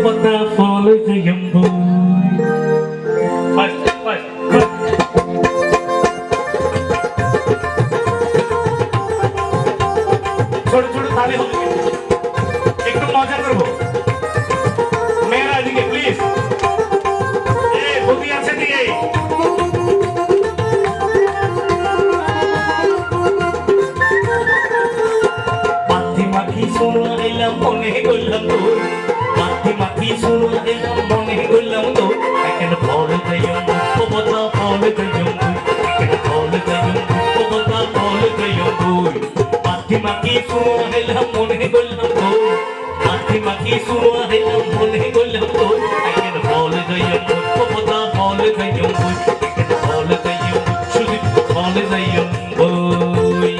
Pata follow the young boy. First. ছোট ছোট তালি হবে একটু মজা করবো মেয়েরা দিকে প্লিজ বদি আছে দিকে মাথি মাখি শোনো এলাম মনে করলাম তো মাথি মাখি শোনো এলাম মনে করলাম তো এখন ফল যাইম কবতা ফল যাইম এখন ফল যাইম কবতা ফল যাইম মাথি মাখি শোনো এলাম মনে করলাম তো মাথি মাখি শোনো এলাম মনে করলাম তো এখন ফল যাইম কবতা ফল যাইম এখন ফল যাইম শুধু ফল যাইম বই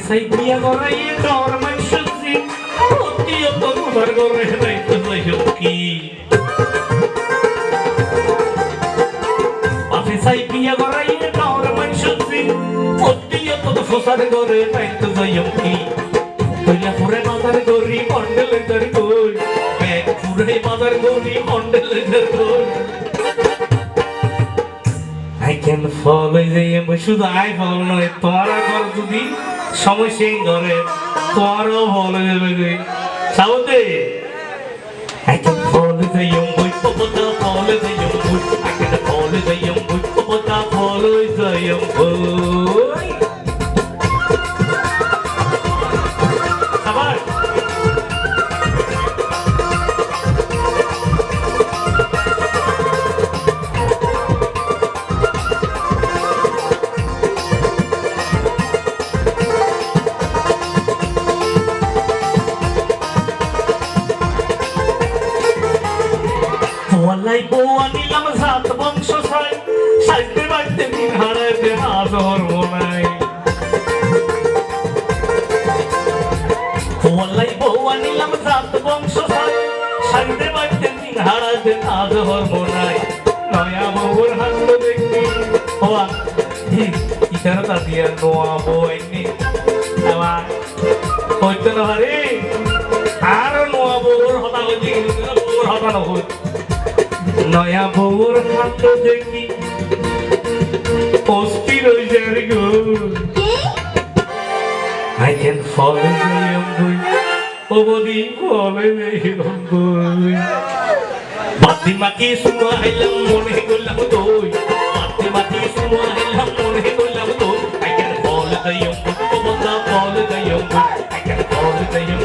Say dia gore ye dor man shudzi oti to bar gore dai to yoki Afi say dia gore ye dor man shudzi oti to fosar gore dai to yoki Toya pure bazar gori mondel dar goi Meg pure bazar gori mondel dar goi I can follow the শুধু I follow নয় তোমারা কর যদি সমস্যা ধরে তোমারও ভালো যাবে সাউতে I can follow the young boy popota follow the young boy I can follow the young boy popota follow the young boy সাবাস Walai boa nilam zat bangso sai saite baite din hare de azor monai Walai boa nilam zat bangso sai saite baite din hare de azor monai Noya bor hando dekhi hoa idhar ta diya noa boy ni awa hoyto na hare aro noa bor hota hoji bor hota na hoy নয়া বউর হাত দেখি অস্থির হয়ে যায় গো I can fall in the young boy O Badi fall in the young boy বাতি মাটি শুনো আইলাম মনে করলাম তোই বাতি মাটি শুনো আইলাম মনে করলাম তোই I can fall in the young boy O বদা fall in the young boy I can fall in the young